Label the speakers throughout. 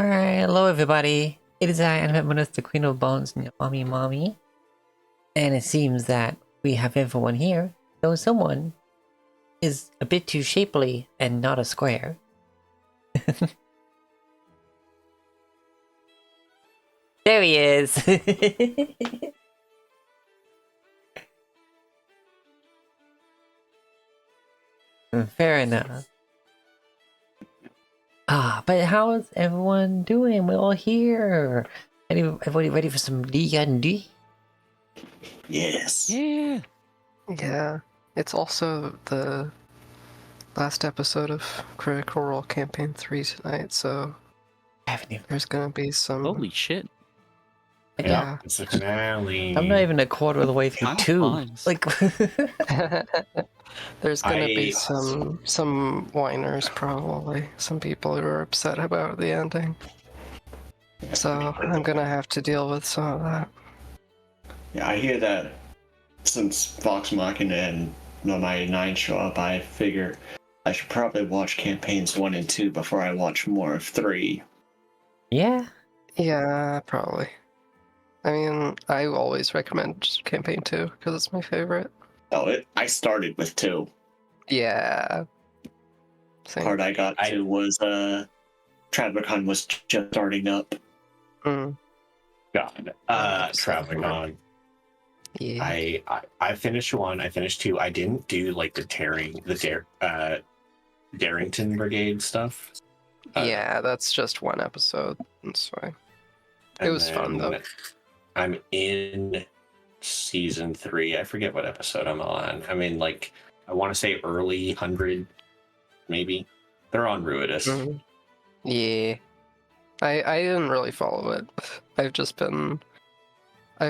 Speaker 1: Alright, hello everybody. It is I, Animate the Queen of Bones, and your mommy. And it seems that we have everyone here, though someone is a bit too shapely and not a square. There he is! Fair enough. But how is everyone doing? We're all here. Everybody ready for some D&D?
Speaker 2: Yes.
Speaker 3: Yeah.
Speaker 4: Yeah, it's also the last episode of Critical Role Campaign 3 tonight, so there's gonna be some...
Speaker 3: Holy shit.
Speaker 4: Yeah.
Speaker 2: It's the finale.
Speaker 1: I'm not even a quarter of the way through
Speaker 3: Time
Speaker 1: 2.
Speaker 3: flies.
Speaker 1: Like,
Speaker 4: There's gonna be some whiners, probably. Some people who are upset about the ending. So I'm gonna have to deal with some of that.
Speaker 2: Yeah, I hear that since Vox Machina and No Mighty 9 show up, I figure I should probably watch campaigns 1 and 2 before I watch more of 3.
Speaker 1: yeah.
Speaker 4: Yeah, probably. I mean, I always recommend Campaign 2, because it's my favorite.
Speaker 2: Oh, I started with 2.
Speaker 4: Yeah.
Speaker 2: The part I got to was Travicon was just starting up.
Speaker 4: Mm.
Speaker 2: God. Travicon.
Speaker 4: Yeah.
Speaker 2: I finished 1, I finished 2. I didn't do like the Darrington Brigade stuff.
Speaker 4: Yeah, that's just one episode. That's fine. It was fun though.
Speaker 2: I'm in season 3. I forget what episode I'm on. I mean, like, I want to say early 100, maybe. They're on Ruidus.
Speaker 4: Mm-hmm. Yeah. I didn't really follow it. I've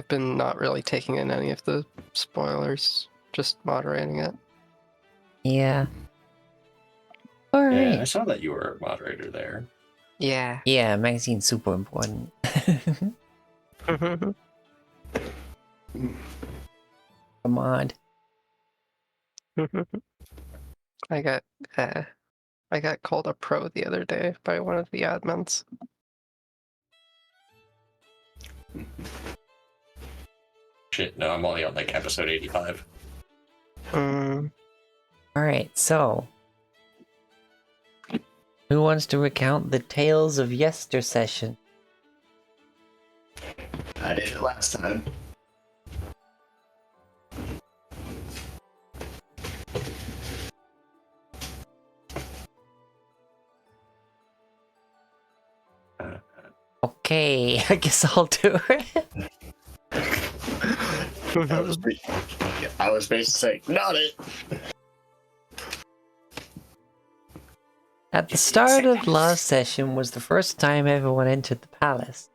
Speaker 4: been not really taking in any of the spoilers, just moderating it.
Speaker 1: Yeah. Alright.
Speaker 2: Yeah, I saw that you were a moderator there.
Speaker 4: Yeah.
Speaker 1: Yeah, magazine's super important. Come on.
Speaker 4: I got called a pro the other day by one of the admins.
Speaker 2: Shit, no, I'm only on like episode 85.
Speaker 1: Alright, so who wants to recount the tales of yester session?
Speaker 2: I did it last time.
Speaker 1: Okay, I guess I'll do it.
Speaker 2: I was basically saying, not it.
Speaker 1: At the start of last session was the first time everyone entered the palace.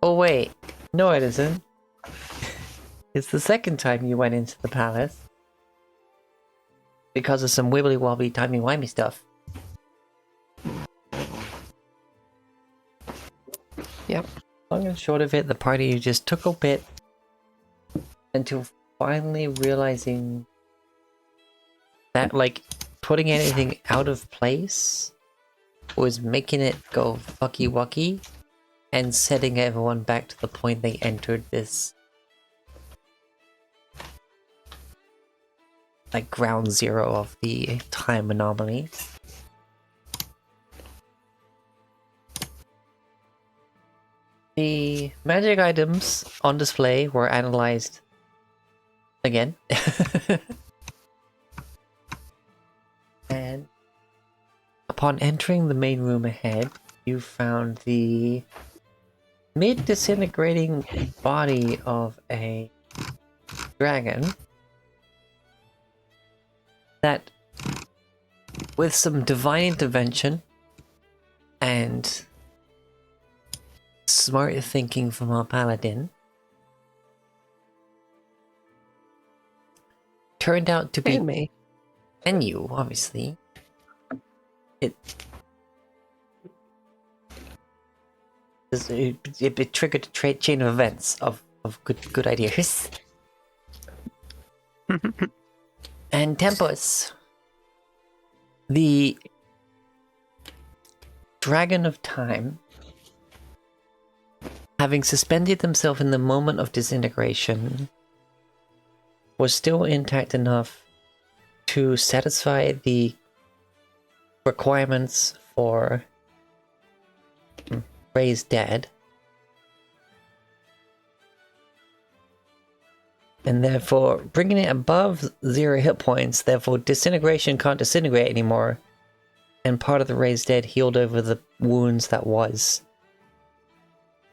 Speaker 1: Oh wait, no it isn't. It's the second time you went into the palace. Because of some wibbly wobbly timey wimey stuff.
Speaker 4: Yep.
Speaker 1: Long and short of it, the party just took a bit until finally realizing that, like, putting anything out of place was making it go fucky wucky and setting everyone back to the point they entered this, like, ground zero of the time anomaly. The magic items on display were analyzed again. And upon entering the main room ahead, you found the mid-disintegrating body of a dragon that, with some divine intervention and smart thinking from our paladin, turned out to be
Speaker 4: me.
Speaker 1: And you, obviously. It triggered a chain of events of good ideas. And Tempus, the dragon of time, having suspended himself in the moment of disintegration, was still intact enough to satisfy the requirements for raised dead, and therefore bringing it above 0 hit points. Therefore, disintegration can't disintegrate anymore, and part of the raised dead healed over the wounds that was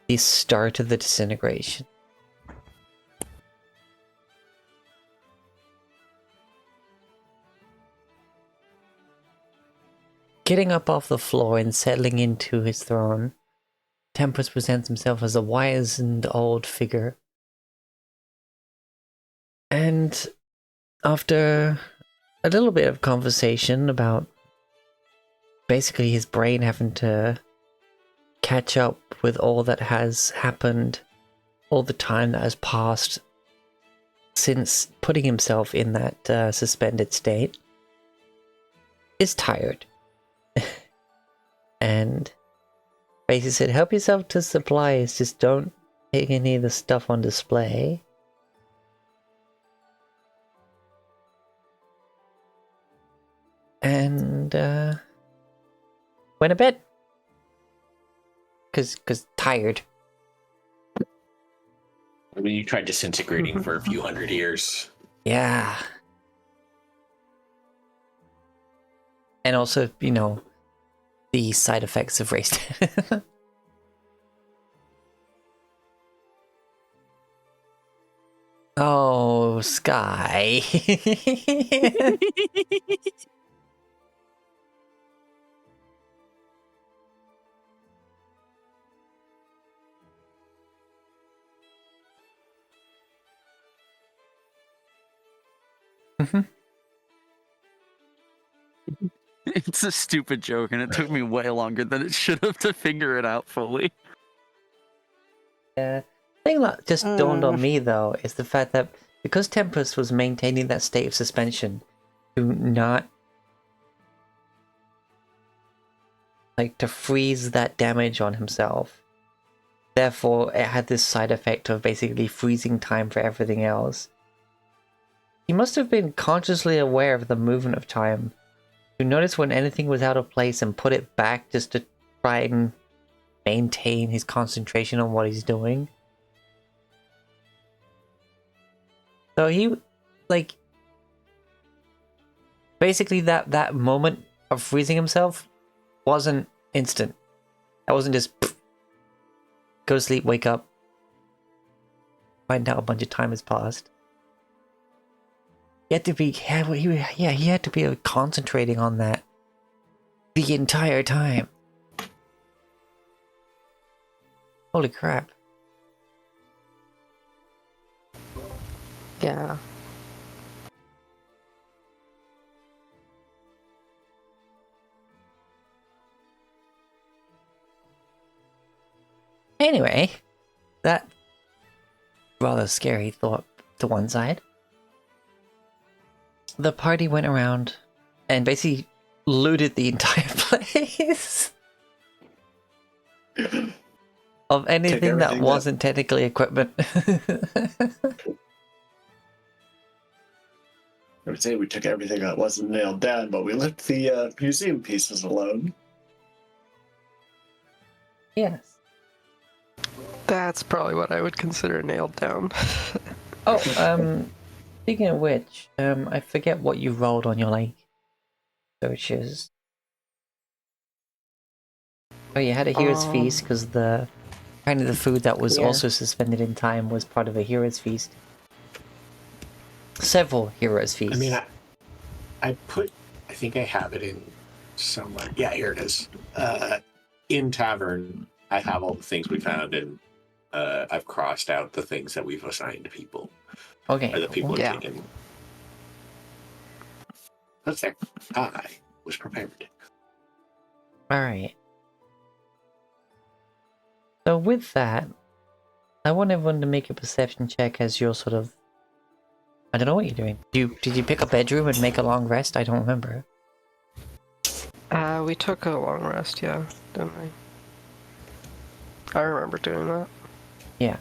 Speaker 1: the start of the disintegration. Getting up off the floor and settling into his throne, Tempest presents himself as a wizened old figure. And after a little bit of conversation about basically his brain having to catch up with all that has happened, all the time that has passed since putting himself in that suspended state, is tired. And basically said, help yourself to supplies, just don't take any of the stuff on display. And went to bed. Cause tired.
Speaker 3: I mean, you tried disintegrating for a few hundred years.
Speaker 1: Yeah. And also, you know, the side effects of race. Oh, Sky.
Speaker 5: It's a stupid joke, and it took me way longer than it should have to figure it out fully.
Speaker 1: Yeah. The thing that just dawned on me, though, is the fact that because Tempest was maintaining that state of suspension to not, like, to freeze that damage on himself, therefore it had this side effect of basically freezing time for everything else. He must have been consciously aware of the movement of time, to notice when anything was out of place and put it back just to try and maintain his concentration on what he's doing. So he, like, basically that moment of freezing himself wasn't instant. That wasn't just pff, go to sleep, wake up, find out a bunch of time has passed. He had to be, he had to be concentrating on that the entire time. Holy crap.
Speaker 4: Yeah.
Speaker 1: Anyway, that rather scary thought to one side. The party went around and basically looted the entire place of anything that wasn't technically equipment.
Speaker 2: I would say we took everything that wasn't nailed down, but we left the museum pieces alone.
Speaker 1: Yes.
Speaker 4: That's probably what I would consider nailed down.
Speaker 1: Oh, speaking of which, I forget what you rolled on your, like, searches. Oh, you had a hero's feast, because the kind of the food that was also suspended in time was part of a hero's feast. Several hero's feasts.
Speaker 3: I mean, I think I have it in somewhere. Yeah, here it is. In Tavern, I have all the things we found, and I've crossed out the things that we've assigned to people.
Speaker 1: Okay.
Speaker 3: Or the people
Speaker 4: Yeah.
Speaker 3: have taken. That's there. I was prepared.
Speaker 1: Alright. So with that, I want everyone to make a perception check as you're sort of... I don't know what you're doing. Did you pick a bedroom and make a long rest? I don't remember.
Speaker 4: We took a long rest, yeah, didn't we? I remember doing that.
Speaker 1: Yeah.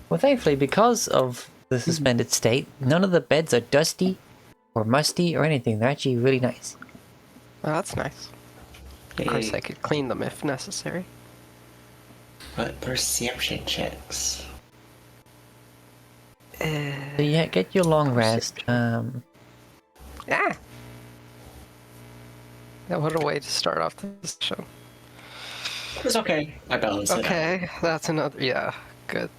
Speaker 1: Well, thankfully, because of the suspended state, none of the beds are dusty or musty or anything. They're actually really nice.
Speaker 4: Oh, that's nice. Of course, I could clean them if necessary.
Speaker 2: But perception checks.
Speaker 1: So yeah, get your long rest.
Speaker 4: Yeah, what a way to start off this show.
Speaker 2: It's okay. I balanced it out.
Speaker 4: Okay, that's another. Yeah, good.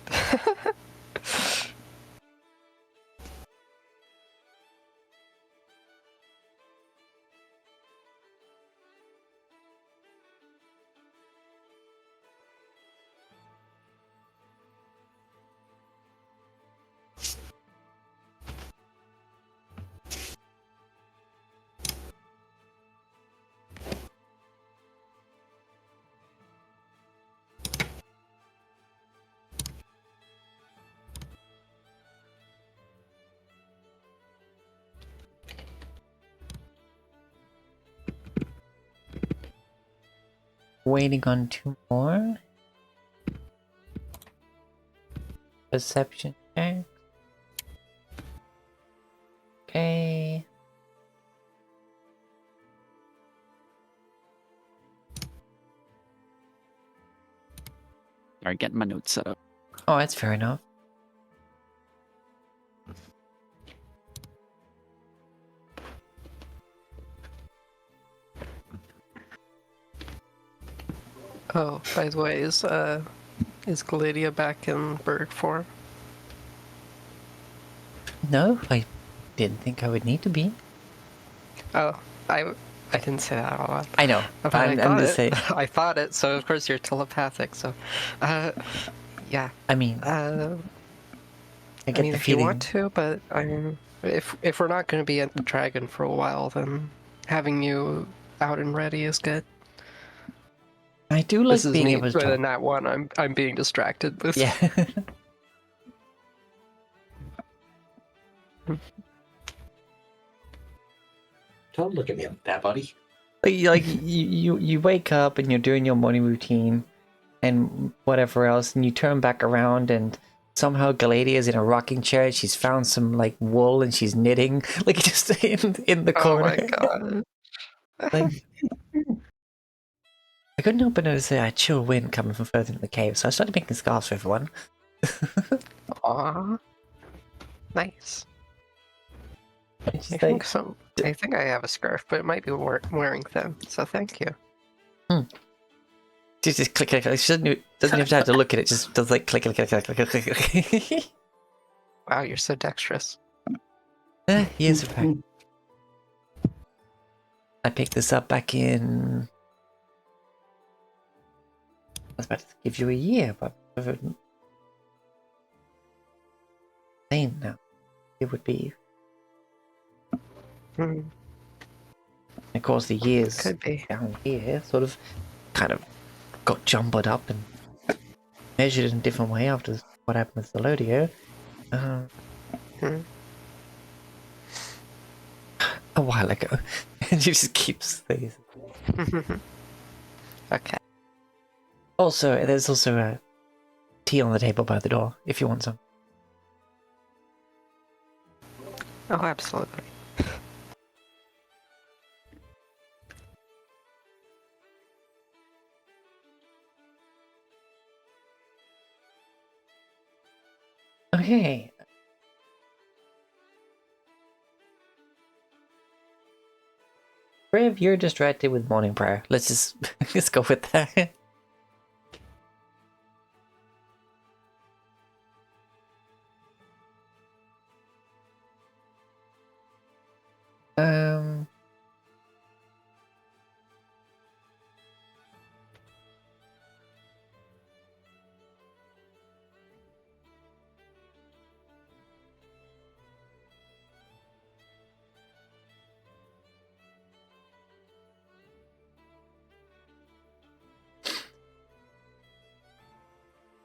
Speaker 1: Waiting on 2 more. Perception check. Okay.
Speaker 5: Alright, getting my notes set up.
Speaker 1: Oh, that's fair enough.
Speaker 4: Oh, by the way, is Galadia back in bird form?
Speaker 1: No, I didn't think I would need to be.
Speaker 4: Oh, I didn't say that out loud.
Speaker 1: I know.
Speaker 4: But
Speaker 1: I'm
Speaker 4: thought
Speaker 1: just
Speaker 4: it.
Speaker 1: saying.
Speaker 4: I thought it, so of course you're telepathic, so... yeah.
Speaker 1: I mean,
Speaker 4: I
Speaker 1: get
Speaker 4: mean,
Speaker 1: the
Speaker 4: if you
Speaker 1: feeling.
Speaker 4: want to, but I mean, if we're not going to be at the Dragon for a while, then having you out and ready is good.
Speaker 1: I do like
Speaker 4: This is
Speaker 1: being
Speaker 4: me,
Speaker 1: able to
Speaker 4: but
Speaker 1: talk.
Speaker 4: in that one, I'm being distracted with.
Speaker 1: Yeah.
Speaker 3: Don't look at me like that, buddy.
Speaker 1: you wake up and you're doing your morning routine and whatever else, and you turn back around and somehow Galadia is in a rocking chair. She's found some like wool and she's knitting, like just in the
Speaker 4: Oh
Speaker 1: corner.
Speaker 4: my god.
Speaker 1: Like, I couldn't help but notice a chill wind coming from further in the cave, so I started making scarves for everyone.
Speaker 4: Aw. Nice.
Speaker 1: And she's like,
Speaker 4: I think I have a scarf, but it might be wearing thin. So thank you.
Speaker 1: she just click. She doesn't even have to look at it. Just does like click.
Speaker 4: Wow, you're so dexterous.
Speaker 1: Years of practice. I picked this up back in. I was about to give you a year, but saying now, it would be.
Speaker 4: Hmm,
Speaker 1: Of course, the years
Speaker 4: could be.
Speaker 1: down here sort of, kind of, got jumbled up and measured in a different way after what happened with Zelodio.
Speaker 4: Hmm.
Speaker 1: A while ago, and she just keeps these.
Speaker 4: Okay.
Speaker 1: Also, there's also a tea on the table by the door if you want some.
Speaker 4: Oh, absolutely.
Speaker 1: Okay. Riv, you're distracted with morning prayer. Let's just let's go with that. Um.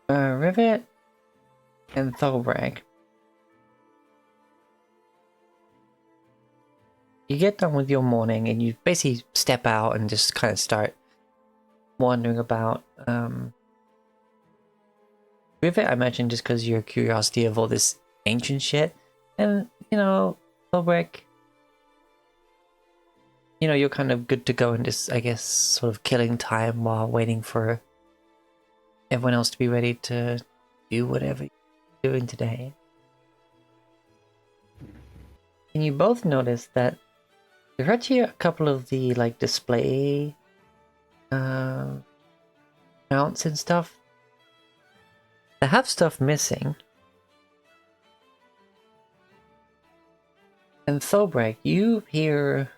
Speaker 1: Rivet and Thulbrag. you get done with your morning and you basically step out and just kind of start wandering about. With it, I imagine just because your curiosity of all this ancient shit, and Philbrick, you're kind of good to go and just, I guess, sort of killing time while waiting for everyone else to be ready to do whatever you're doing today. And you both notice that there's actually a couple of the display mounts and stuff that have stuff missing. And Thobrak, you hear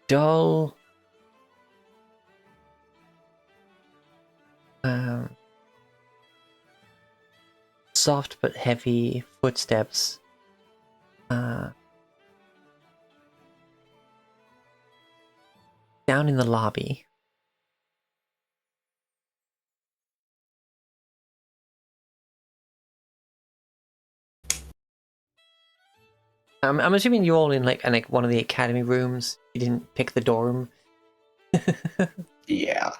Speaker 1: dull soft but heavy footsteps down in the lobby. I'm assuming you're all in one of the academy rooms. You didn't pick the dorm.
Speaker 2: Yeah.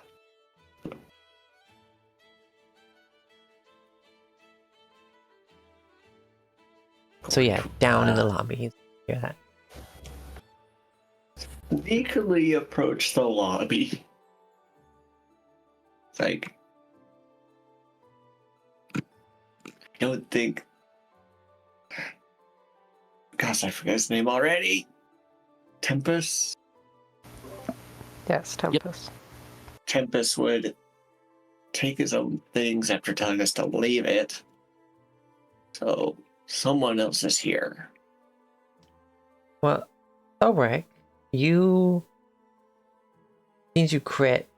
Speaker 1: So yeah, down in the lobby. You hear that?
Speaker 2: Sneakily approach the lobby. I don't think. Gosh, I forgot his name already. Tempest?
Speaker 4: Yes, Tempest.
Speaker 2: Tempest would take his own things after telling us to leave it. So, someone else is here.
Speaker 1: Well, Thobrak, since you crit,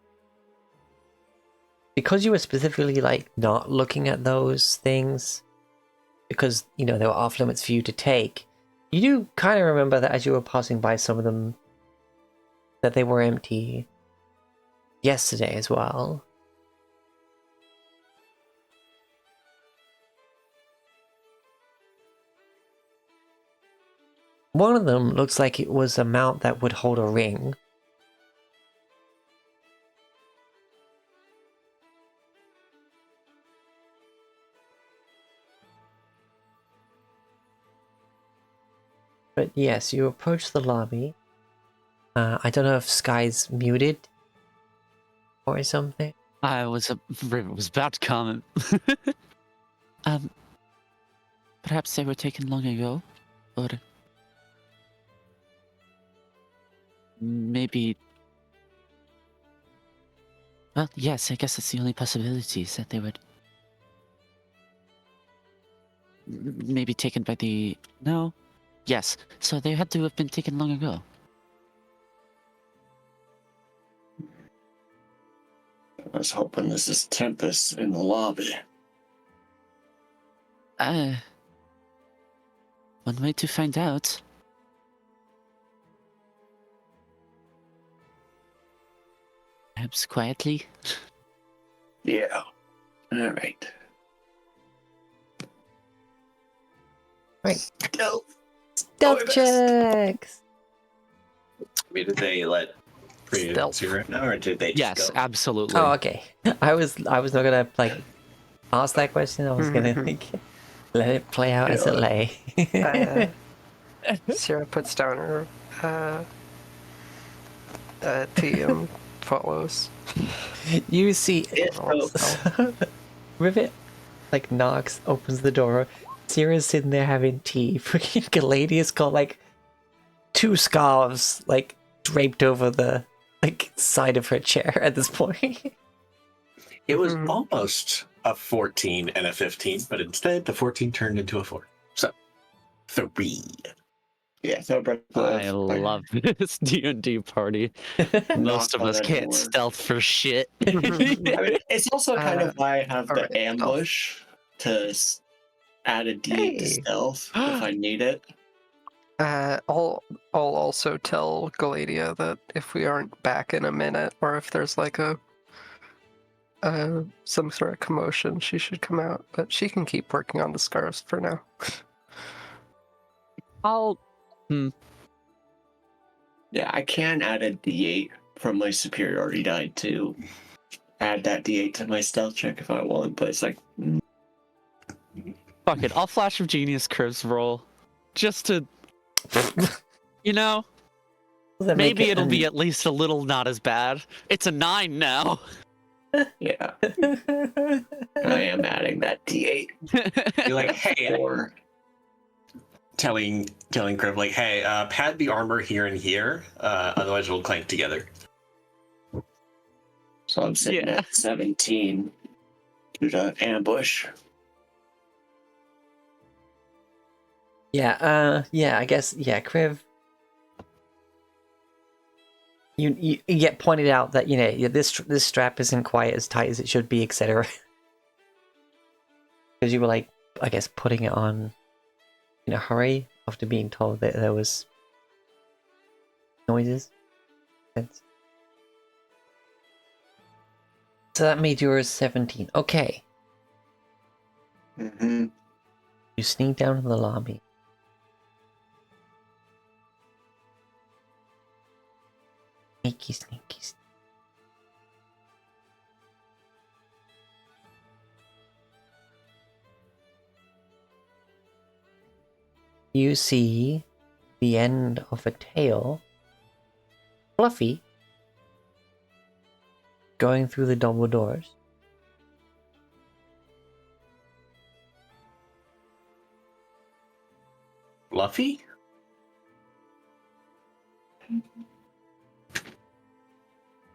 Speaker 1: because you were specifically not looking at those things, because they were off limits for you to take, you do kind of remember that as you were passing by some of them, that they were empty yesterday as well. One of them looks like it was a mount that would hold a ring. But yes, you approach the lobby. I don't know if Sky's muted or something.
Speaker 5: I was about to comment. Perhaps they were taken long ago, or maybe. Well, yes, I guess that's the only possibility, is that they would maybe taken by the. No. Yes, so they had to have been taken long ago.
Speaker 2: I was hoping this is Tempest in the lobby.
Speaker 5: One way to find out. Perhaps quietly.
Speaker 2: Yeah. Alright.
Speaker 1: Right.
Speaker 2: Go.
Speaker 1: Stealth checks!
Speaker 3: I mean, did they let Priya
Speaker 4: Stealth.
Speaker 3: see right now, or did they just
Speaker 5: Yes,
Speaker 3: go?
Speaker 5: absolutely.
Speaker 1: Oh, okay. I was not gonna ask that question. I was gonna let it play out as it lay.
Speaker 4: Sierra puts down her tea and follows.
Speaker 1: You see
Speaker 2: Yeah,
Speaker 1: Rivet knocks, opens the door. Sierra's sitting there having tea. Freaking Galadia's got two scarves draped over the side of her chair at this point.
Speaker 3: It was almost a 14 and a 15, but instead the 14 turned into a 4. So, 3.
Speaker 2: Yeah, so
Speaker 5: I love this D&D party. Most of us can't stealth for shit.
Speaker 2: I mean, it's also kind of why I have the
Speaker 4: alright,
Speaker 2: ambush to add a D8 to
Speaker 4: Hey.
Speaker 2: stealth if I need it.
Speaker 4: I'll also tell Galadia that if we aren't back in a minute, or if there's some sort of commotion, she should come out. But she can keep working on the scarves for now.
Speaker 5: I'll
Speaker 2: Yeah, I can add a D8 from my superiority die to add that D8 to my stealth check if I want, but it's like,
Speaker 5: Fuck it, I'll Flash of Genius Chris roll. Just to, you know,
Speaker 1: Does that make
Speaker 5: maybe
Speaker 1: it
Speaker 5: it'll be at least a little not as bad. It's a 9 now.
Speaker 2: yeah, I am adding that D8.
Speaker 3: You're like, hey,
Speaker 2: Or
Speaker 3: telling Criv, like, hey, pad the armor here and here, otherwise we'll clank together.
Speaker 2: so I'm sitting at 17 due to ambush.
Speaker 1: Yeah, I guess, yeah, Kriv. You get pointed out that, you know, this strap isn't quite as tight as it should be, etc. Because you were, like, I guess, putting it on in a hurry after being told that there was noises. So that made yours 17. Okay.
Speaker 2: Mm-hmm.
Speaker 1: You sneak down to the lobby. Sneaky, sneaky, sneaky. You see the end of a tail, Fluffy, going through the double doors.
Speaker 3: Fluffy?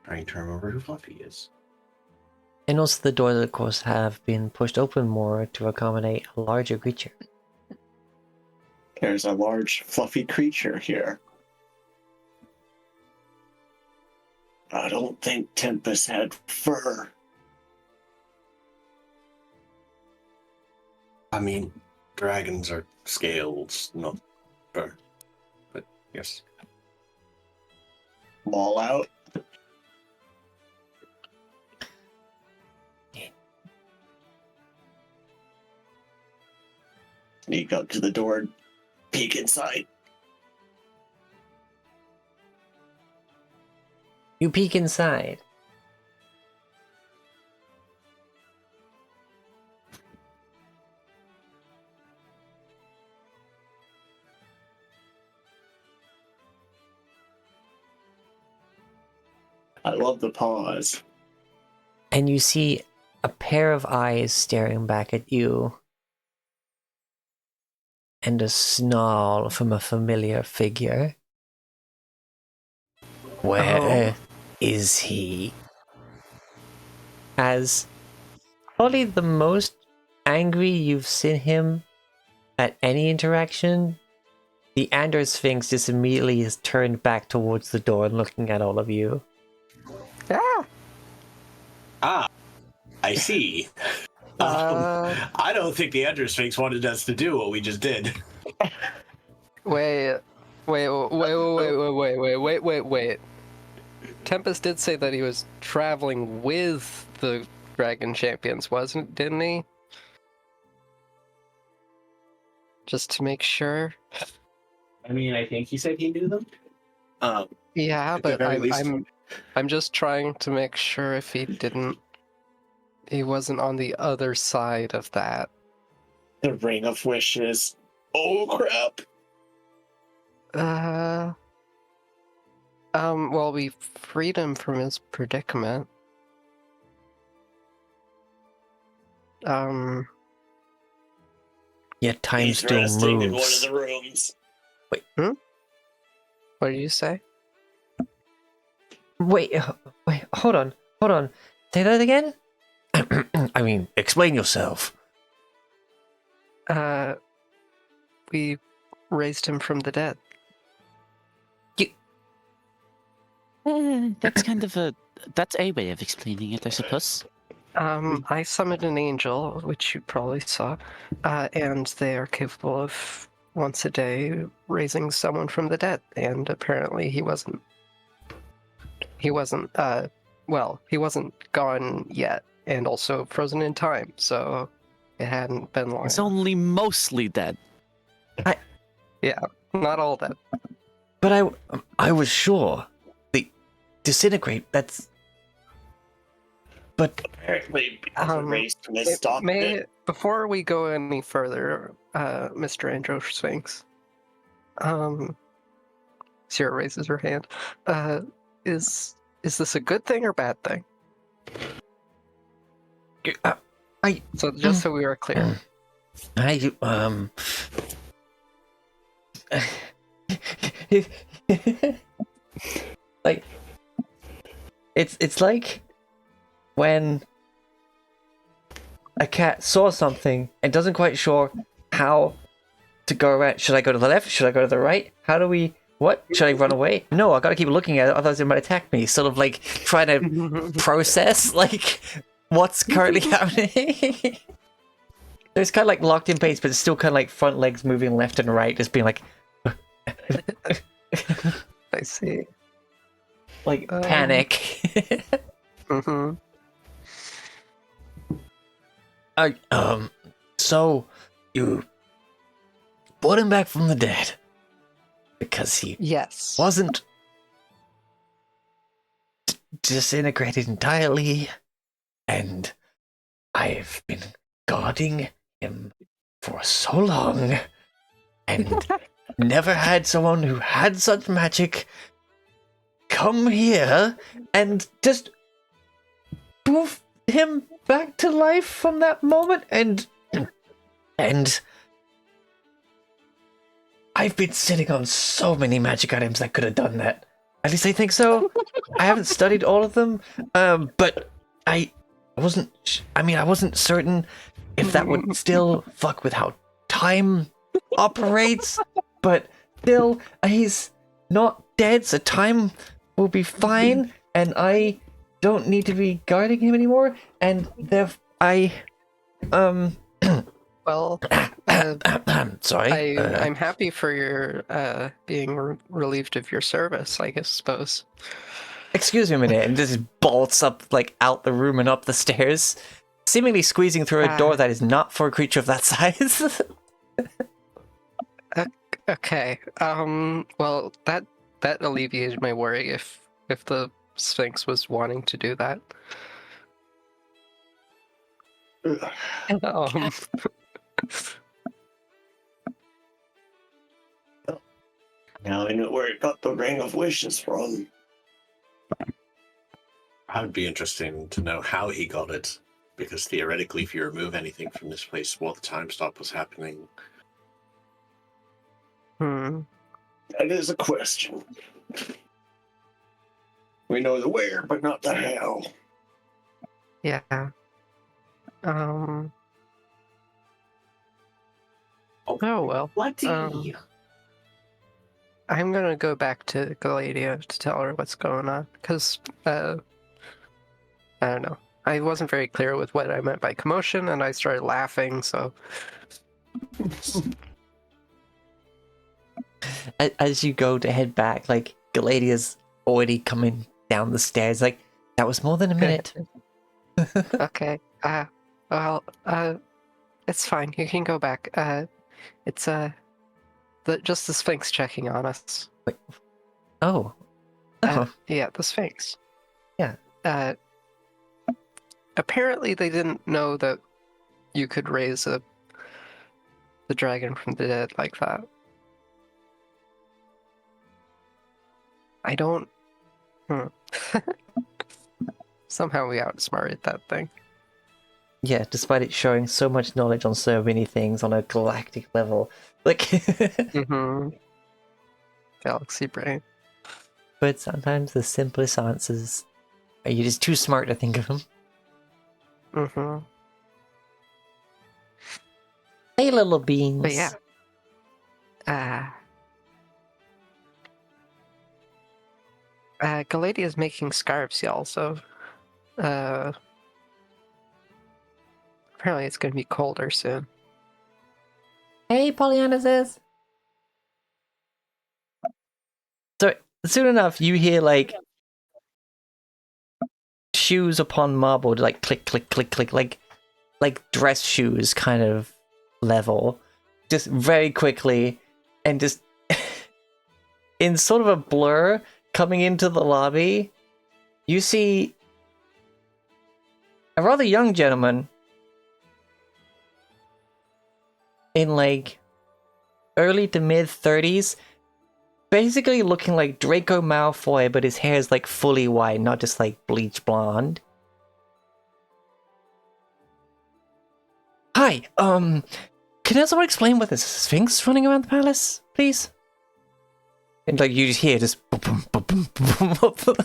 Speaker 3: Trying to remember who Fluffy is.
Speaker 1: And also the doors, of course, have been pushed open more to accommodate a larger creature.
Speaker 2: There's a large, fluffy creature here. I don't think Tempest had fur.
Speaker 3: I mean, dragons are scales, not fur. But yes.
Speaker 2: Maul out. Sneak up to the door, peek inside.
Speaker 1: You peek inside.
Speaker 2: I love the pause.
Speaker 1: And you see a pair of eyes staring back at you. And a snarl from a familiar figure. Where is he? As probably the most angry you've seen him at any interaction, the Ander Sphinx just immediately is turned back towards the door and looking at all of you.
Speaker 3: I see. I don't think the Ender Sphinx wanted us to do what we just did.
Speaker 4: Wait. Tempest did say that he was traveling with the Dragon Champions, didn't he? Just to make sure.
Speaker 3: I mean, I think he said he knew them.
Speaker 4: Yeah,
Speaker 3: At the
Speaker 4: but
Speaker 3: very least-
Speaker 4: I'm just trying to make sure if he wasn't on the other side of that.
Speaker 2: The Ring of Wishes. Oh, crap.
Speaker 4: Well, we freed him from his predicament.
Speaker 1: Yet time
Speaker 2: He's
Speaker 1: still
Speaker 2: resting in one of
Speaker 1: moves.
Speaker 2: the rooms.
Speaker 4: What did you say?
Speaker 1: Wait, hold on. Say that again? I mean, explain yourself.
Speaker 4: We raised him from the dead.
Speaker 5: That's kind of that's a way of explaining it, I suppose.
Speaker 4: I summoned an angel, which you probably saw, and they are capable of once a day raising someone from the dead. And apparently, he wasn't. He wasn't gone yet, and also frozen in time. So it hadn't been long.
Speaker 5: It's
Speaker 4: enough.
Speaker 5: only mostly dead.
Speaker 4: Yeah. Not all dead.
Speaker 1: But I was sure. The disintegrate, that's... But...
Speaker 2: Apparently, because the race misstopped it.
Speaker 4: Before we go any further, Mr. Andro Sphinx, Sierra raises her hand. Is this a good thing or bad thing? So just so we are clear.
Speaker 1: Like, it's like when a cat saw something and doesn't quite sure how to go around. Should I go to the left? Should I go to the right? How do we... What? Should I run away? No, I gotta keep looking at it, otherwise it might attack me. Sort of like trying to process, like, what's currently happening. It's kind of like locked in place, but it's still kind of like front legs moving left and right, just being like...
Speaker 4: I see.
Speaker 1: Like, panic.
Speaker 4: Mm-hmm.
Speaker 1: So, you brought him back from the dead because he
Speaker 4: Yes.
Speaker 1: wasn't disintegrated entirely, and I've been guarding him for so long, and never had someone who had such magic come here and just poof him back to life from that moment, and I've been sitting on so many magic items that could have done that. At least I think so. I haven't studied all of them, but I wasn't certain if that would still fuck with how time operates, but still, he's not dead, so time will be fine, and I don't need to be guarding him anymore, and
Speaker 4: Well,
Speaker 1: sorry.
Speaker 4: I'm happy for your being relieved of your service, I guess, suppose.
Speaker 1: Excuse me a minute, and just bolts up, like, out the room and up the stairs, seemingly squeezing through a door that is not for a creature of that size.
Speaker 4: Okay. Well, that alleviated my worry if the Sphinx was wanting to do that.
Speaker 2: Now I know where it got the Ring of Wishes from.
Speaker 3: I would be interested to know how he got it, because theoretically, if you remove anything from this place while the time stop was happening...
Speaker 2: That is a question. We know the where, but not the how.
Speaker 4: Yeah. Oh well.
Speaker 3: What?
Speaker 4: I'm gonna go back to Gladia to tell her what's going on, because I don't know. I wasn't very clear with what I meant by commotion, and I started laughing. So
Speaker 1: as you go to head back, like, Galadia's already coming down the stairs. Like, that was more than a minute.
Speaker 4: Okay. Well, it's fine. You can go back. It's just the Sphinx checking on us.
Speaker 1: Oh.
Speaker 4: Yeah, the Sphinx.
Speaker 1: Yeah.
Speaker 4: Apparently they didn't know that you could raise the dragon from the dead like that. I don't... Somehow we outsmarted that thing.
Speaker 1: Yeah, despite it showing so much knowledge on so many things on a galactic level. Like...
Speaker 4: Galaxy brain.
Speaker 1: But sometimes the simplest answers are you just too smart to think of them. Hey, little beans.
Speaker 4: But yeah. Galadia's making scarves, y'all, so apparently it's gonna be colder soon.
Speaker 1: Hey, Pollyanna says. So, soon enough, you hear, like, shoes upon marble, like, click, click, click, click, like dress shoes kind of level. Just very quickly, and just in sort of a blur coming into the lobby, you see a rather young gentleman in like early to mid 30s, basically looking like Draco Malfoy, but his hair is like fully white, not just like bleach blonde. Hi, can someone explain what this Sphinx running around the palace, please? And like you just hear just boom, boom, boom, boom, boom, boom.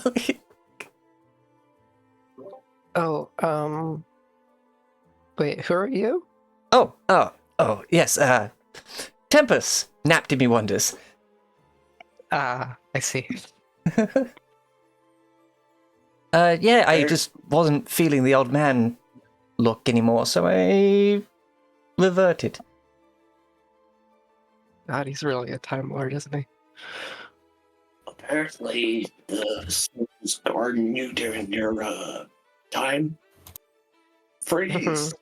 Speaker 4: Oh, wait, who are you?
Speaker 1: Oh, yes, Tempest, Nap did me wonders.
Speaker 4: Ah, I see.
Speaker 1: Yeah, I just wasn't feeling the old man look anymore, so I reverted.
Speaker 4: God, he's really a Time Lord, isn't he?
Speaker 2: Apparently, the Sphinx garden you during your time freeze.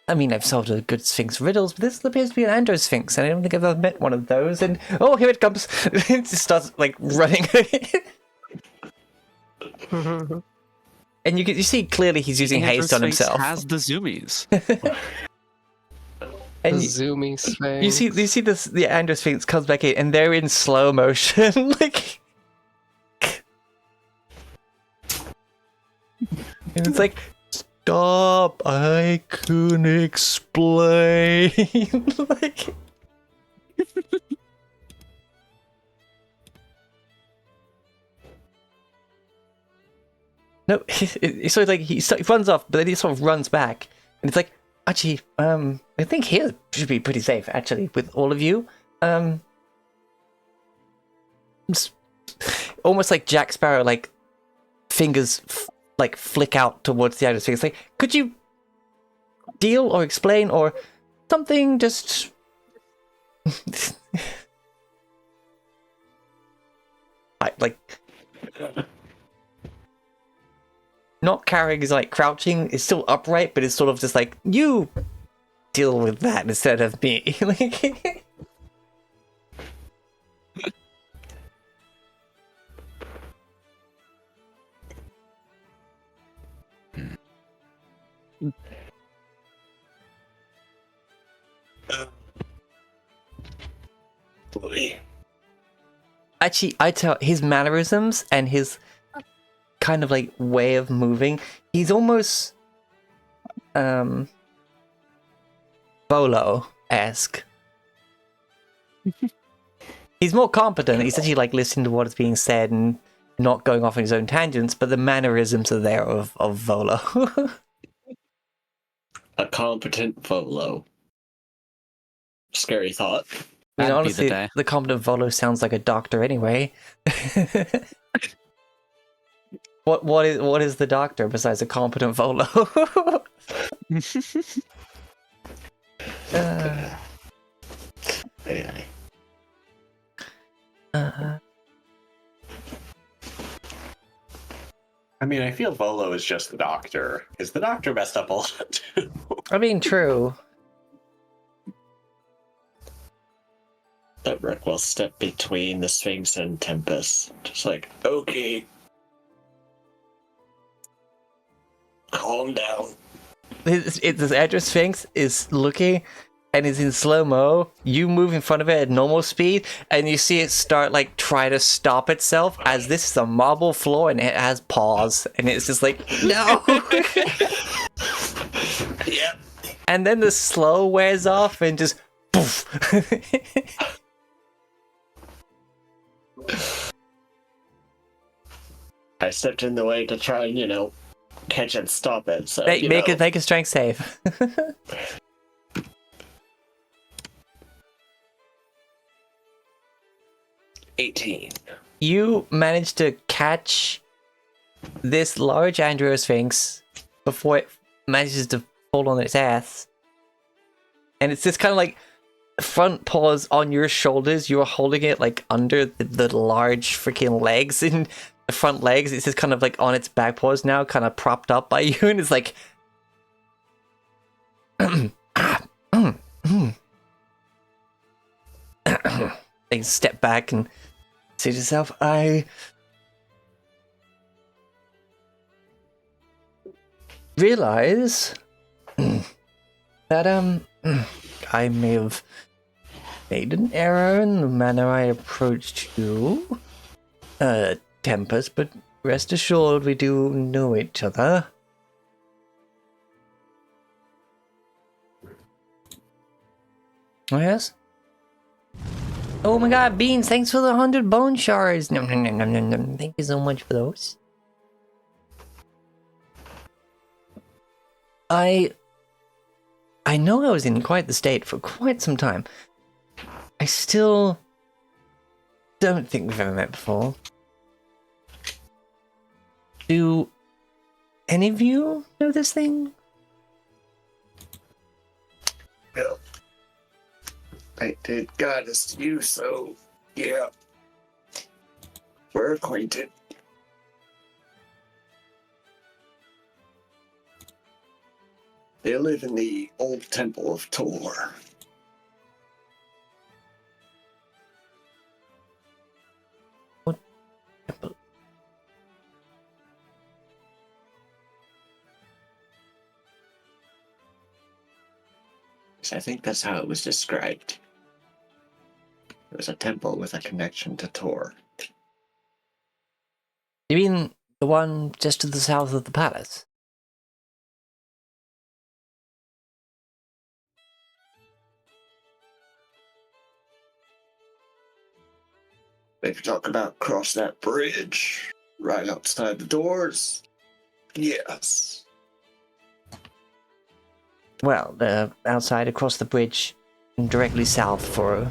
Speaker 1: I mean, I've solved a good Sphinx riddles, but this appears to be an Andro Sphinx, and I don't think I've ever met one of those, and oh, here it comes! It just starts, like, running. And you see clearly he's using haste on himself.
Speaker 5: Has the zoomies.
Speaker 1: And
Speaker 4: Zoomy Sphinx.
Speaker 1: you see this, the Andro Sphinx comes back in, and they're in slow motion, like... And it's like, stop, I couldn't explain. Like... No, so like he runs off, but then he sort of runs back, and it's like, actually, I think here should be pretty safe, actually, with all of you. Almost like Jack Sparrow, like fingers like flick out towards the outer sphinx. Like, could you deal or explain or something? Just like. Not carrying is like crouching, it's still upright, but it's sort of just like, you deal with that instead of me. Like... Actually, I tell his mannerisms and his kind of like way of moving, he's almost Bolo-esque. He's more competent, he's actually like listening to what is being said and not going off on his own tangents, but the mannerisms are there of Volo.
Speaker 2: A competent Volo. Scary thought.
Speaker 1: I mean,
Speaker 5: That'd be
Speaker 1: honestly,
Speaker 5: the day.
Speaker 1: the competent Volo sounds like a doctor anyway. What is the doctor besides a competent Volo?
Speaker 2: Anyway.
Speaker 3: I mean, I feel Volo is just the doctor. Is the doctor messed up a lot too?
Speaker 1: I mean, true.
Speaker 2: That Rick will step between the Sphinx and Tempest. Just like, okay. Calm down.
Speaker 1: This Andro Sphinx is looking and is in slow-mo. You move in front of it at normal speed, and you see it start, like, try to stop itself, as this is a marble floor, and it has paws, and it's just like, no!
Speaker 2: Yep.
Speaker 1: And then the slow wears off, and just, poof!
Speaker 2: I stepped in the way to try and, catch and stop it, so,
Speaker 1: Make a strength save.
Speaker 2: 18.
Speaker 1: You managed to catch this large Andro Sphinx before it manages to fall on its ass. And it's this kind of like front paws on your shoulders. You're holding it like under the large freaking legs in the front legs. It's just kind of like on its back paws now, kind of propped up by you. And it's like... take a step back and say to yourself, I realize that I may have made an error in the manner I approached you, Tempest, but rest assured we do know each other. Oh, yes? Oh my god, Beans, thanks for the 100 bone shards. No. Thank you so much for those. I know I was in quite the state for quite some time. I still don't think we've ever met before. Do any of you know this thing?
Speaker 2: Well, I did goddess you, so yeah. We're acquainted. They live in the old temple of Tor. I think that's how it was described. It was a temple with a connection to Tor.
Speaker 1: You mean the one just to the south of the palace?
Speaker 2: If you talk about cross that bridge, right outside the doors, yes.
Speaker 1: Well, outside across the bridge and directly south for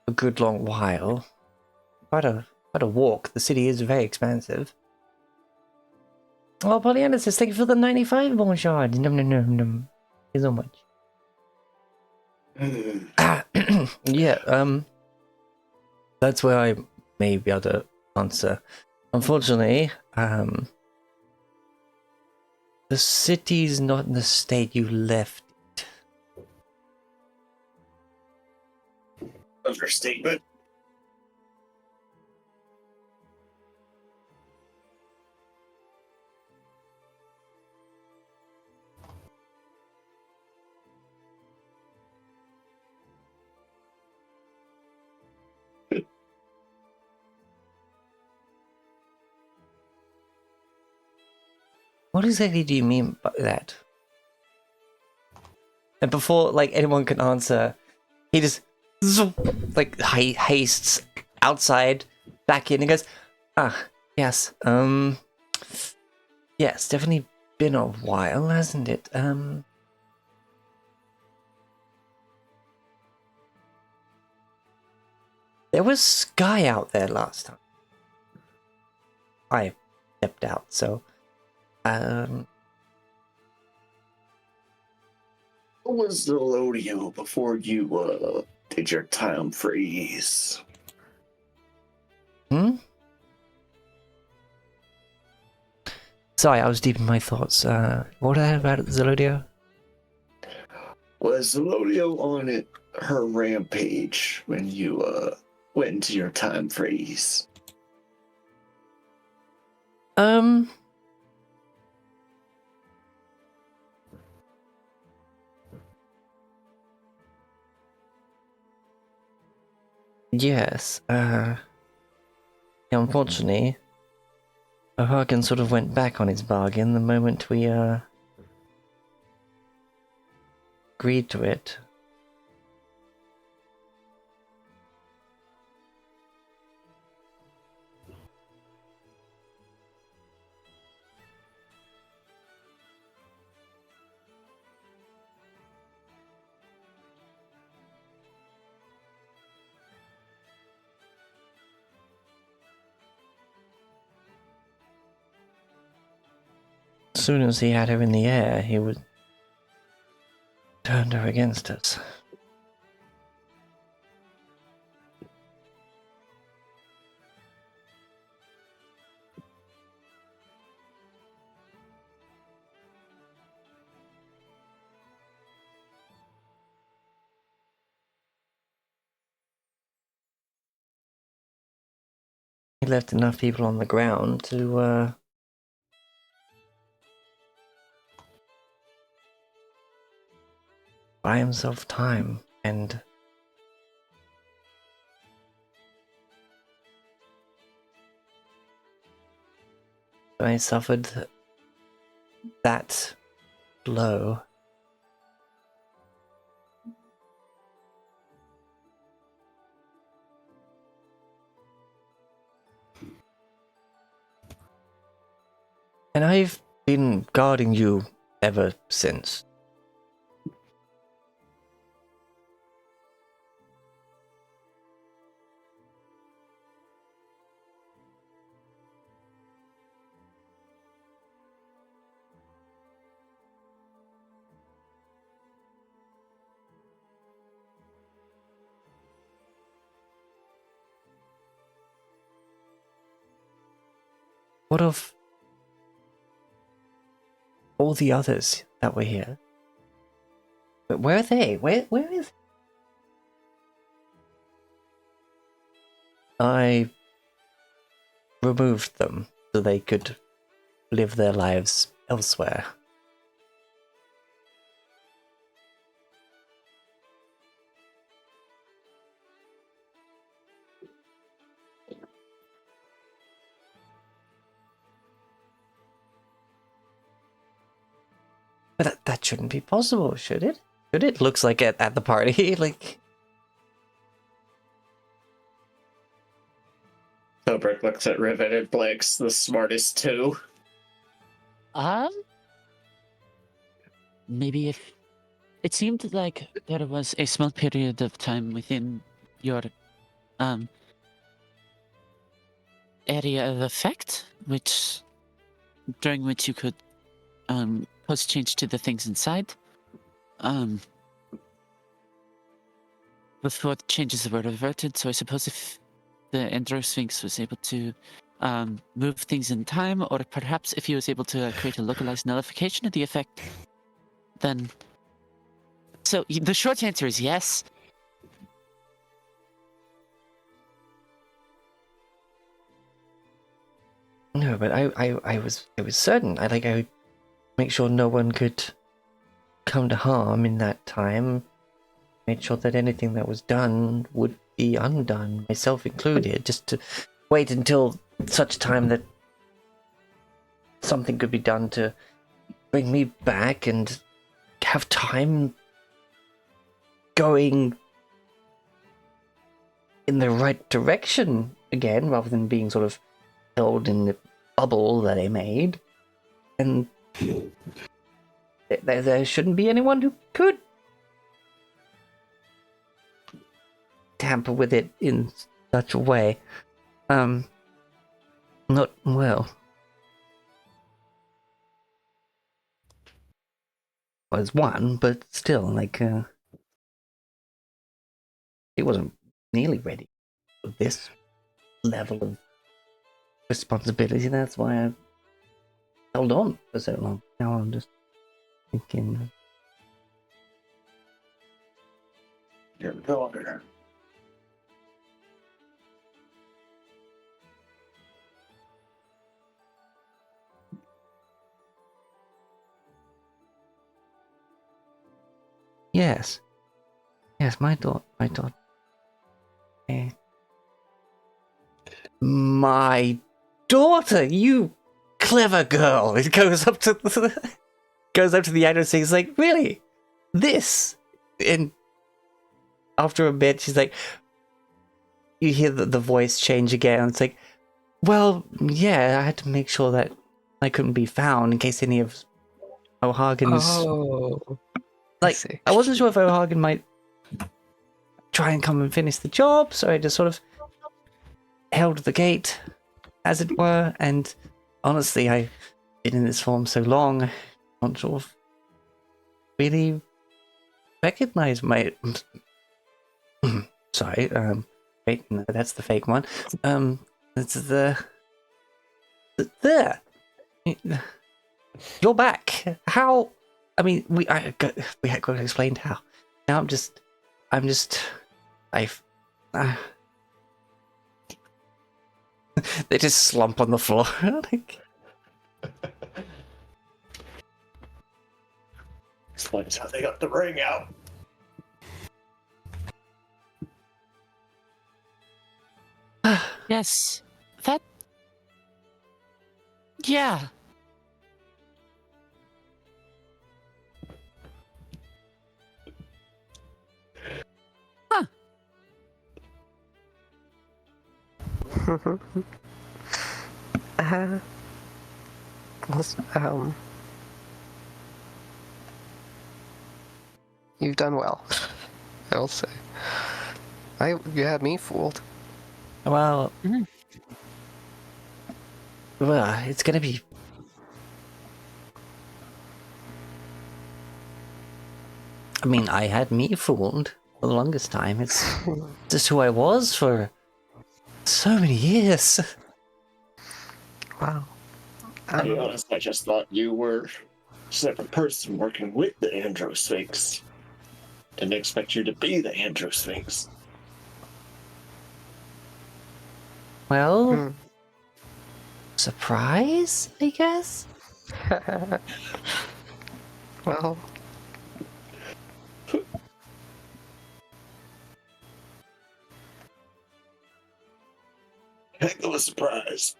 Speaker 1: a good long while. Quite a walk. The city is very expansive. Oh, Pollyanna says, thank you for the 95 bone shard. Thank you so much. Yeah, that's where I may be able to answer. Unfortunately, the city's not in the state you left.
Speaker 2: Understatement.
Speaker 1: What exactly do you mean by that? And before like anyone can answer, he just like hastes outside, back in, and goes, yes, yes, definitely been a while, hasn't it? There was Sky out there last time. I stepped out, so
Speaker 2: What was the Lodeo before you did your time freeze?
Speaker 1: Sorry, I was deep in my thoughts. What about Zelodio?
Speaker 2: Was Lodeo on it her rampage when you went into your time freeze?
Speaker 1: Yes, unfortunately, Harkin sort of went back on his bargain the moment we, agreed to it. As soon as he had her in the air, he would turn her against us. he left enough people on the ground to buy himself time, and when I suffered that blow, and I've been guarding you ever since. What of all the others that were here? But where are they? Where is... I removed them so they could live their lives elsewhere. But that shouldn't be possible, should it? Should it? Looks like it at the party, like...
Speaker 2: Tobrick looks at Rivet and blinks, the smartest two.
Speaker 5: Maybe if it seemed like there was a small period of time within your area of effect, during which you could post change to the things inside. Before the changes were reverted, so I suppose if the Endrosphinx was able to move things in time, or perhaps if he was able to create a localized nullification of the effect, then... So, the short answer is yes.
Speaker 1: No, but I was certain. I would make sure no one could come to harm in that time. Made sure that anything that was done would be undone, myself included, just to wait until such time that something could be done to bring me back and have time going in the right direction again, rather than being sort of held in the bubble that I made. And there shouldn't be anyone who could tamper with it in such a way. Not well. Was one, but still, like, it wasn't nearly ready for this level of responsibility. That's why I held on for so long. Now I'm just thinking.
Speaker 2: Your daughter.
Speaker 1: Yes. Yes, my daughter. My daughter, you clever girl. It goes up to the idol and says, like, really? This? And after a bit, she's like, you hear the voice change again. It's like, well, yeah, I had to make sure that I couldn't be found in case any of O'Hagan's...
Speaker 4: Oh,
Speaker 1: like, I wasn't sure if O'Hagan might try and come and finish the job, so I just sort of held the gate, as it were. And honestly, I've been in this form so long, I'm not sure if really recognize my... Sorry, wait, no, that's the fake one. It's there. You're back. How? I mean, we had explained how. Now I'm just, They just slump on the floor. Like,
Speaker 2: Explains how they got the ring out.
Speaker 5: Yes. That. Yeah. Huh.
Speaker 4: uh, um, you've done well, I'll say. You had me fooled.
Speaker 1: well,
Speaker 5: Mhm.
Speaker 1: well, it's gonna be. I mean, I had me fooled for the longest time. It's just who I was for so many years.
Speaker 4: Wow.
Speaker 2: To be honest, I just thought you were a separate person working with the Andro Sphinx. Didn't expect you to be the Andro Sphinx.
Speaker 1: Well,
Speaker 4: Hmm.
Speaker 1: surprise, I guess?
Speaker 4: Well,
Speaker 2: Heck of a surprise.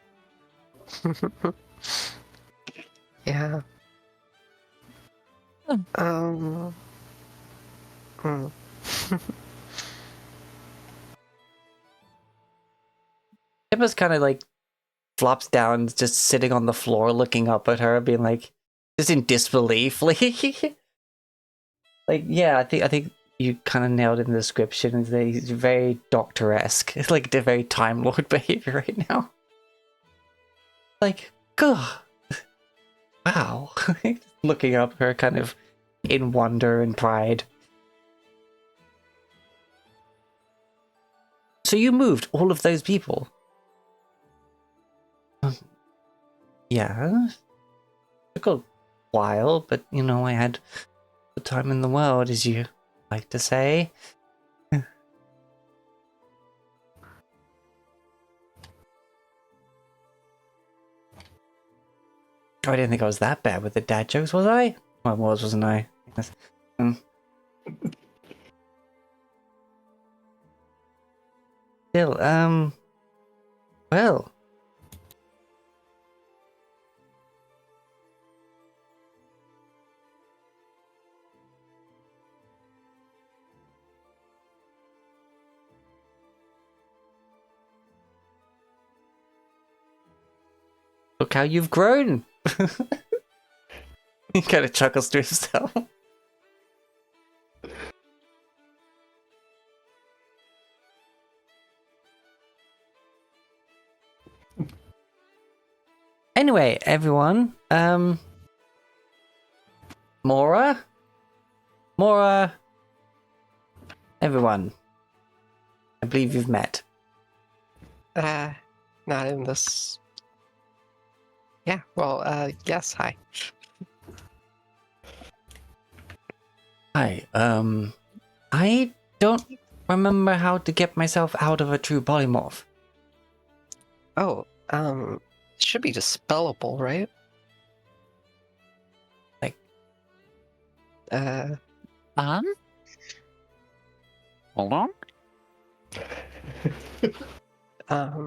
Speaker 4: yeah. Um. Hmm.
Speaker 1: Emma's kind of like flops down, just sitting on the floor, looking up at her, being like, just in disbelief. Like, yeah, I think you kind of nailed it in the description. Is that he's very Doctor-esque. It's like the very Time Lord behavior right now. Like, God, wow. Looking up at her, kind of in wonder and pride. So you moved all of those people? Yeah. Took a while, but you know, I had the time in the world, as you like to say. I didn't think I was that bad with the dad jokes, was I? Well, I was, wasn't I? Yes. Still, well. Look how you've grown! He kind of chuckles to himself. Anyway, everyone, Mora, everyone, I believe you've met.
Speaker 4: Not in this. Yeah. Well. Yes. Hi.
Speaker 1: Hi, I don't remember how to get myself out of a true polymorph.
Speaker 4: Oh. It should be dispellable, right?
Speaker 1: Like-
Speaker 4: Uh.
Speaker 5: Hold on.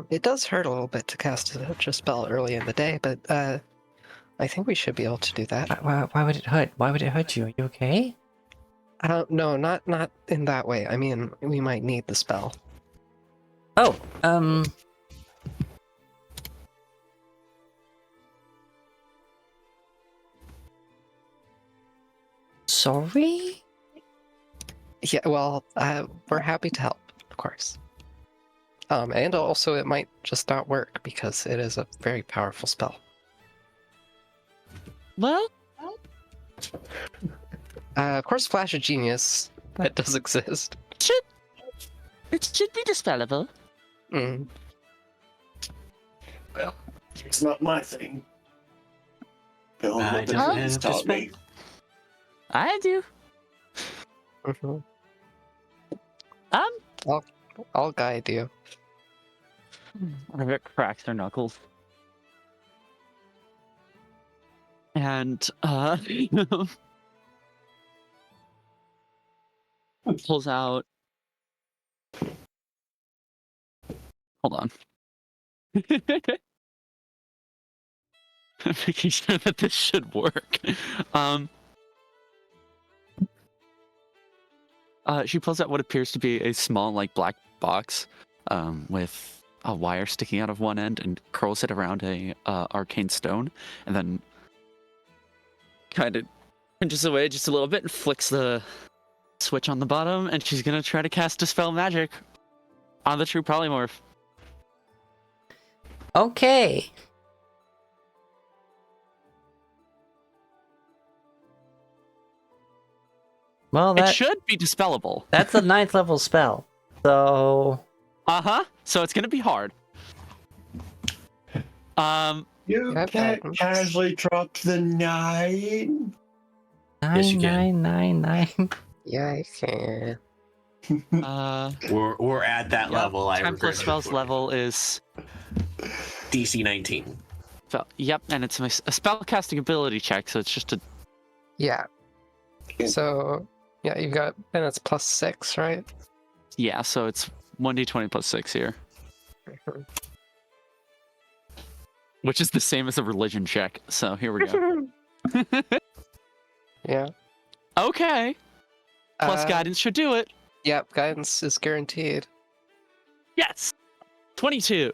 Speaker 4: It does hurt a little bit to cast a spell early in the day, but I think we should be able to do that.
Speaker 1: Why would it hurt? Why would it hurt you? Are you okay?
Speaker 4: No, not in that way. I mean, we might need the spell.
Speaker 1: Oh, sorry?
Speaker 4: Yeah. Well, we're happy to help, of course. And also it might just not work because it is a very powerful spell.
Speaker 5: Well,
Speaker 4: Of course, Flash of Genius that does exist.
Speaker 5: it should be dispellable.
Speaker 4: Mm.
Speaker 2: Well, it's not my thing. Bill,
Speaker 6: I
Speaker 2: what the
Speaker 6: don't
Speaker 2: has
Speaker 6: have
Speaker 2: taught
Speaker 6: to
Speaker 2: me.
Speaker 5: I do.
Speaker 4: Mhm.
Speaker 5: Um,
Speaker 4: I'll guide you.
Speaker 5: Rivet cracks their knuckles. And pulls out. Hold on. Making sure that this should work. She pulls out what appears to be a small, like, black box with a wire sticking out of one end and curls it around a arcane stone, and then kind of pinches away just a little bit and flicks the switch on the bottom, and she's gonna try to cast Dispel Magic on the true polymorph.
Speaker 1: Okay. Well,
Speaker 5: It should be dispellable.
Speaker 1: that's a 9th level spell. So
Speaker 5: So it's gonna be hard.
Speaker 2: You
Speaker 4: That
Speaker 2: can't
Speaker 4: happens.
Speaker 2: casually drop the 9.
Speaker 3: Yes, you can.
Speaker 1: 999.
Speaker 4: Yeah, I can.
Speaker 3: We're at that level. I
Speaker 5: Time
Speaker 3: regret
Speaker 5: plus
Speaker 3: it
Speaker 5: spells
Speaker 3: for you.
Speaker 5: level is
Speaker 3: DC 19.
Speaker 5: yep, and it's a spell casting ability check, so it's just a
Speaker 4: Yeah. So, yeah, you got, and it's +6, right?
Speaker 5: yeah, so it's 1d20 plus 6 here, which is the same as a religion check. So here we go.
Speaker 4: Yeah.
Speaker 5: Okay, plus guidance should do it.
Speaker 4: Yep, guidance is guaranteed.
Speaker 5: Yes, 22.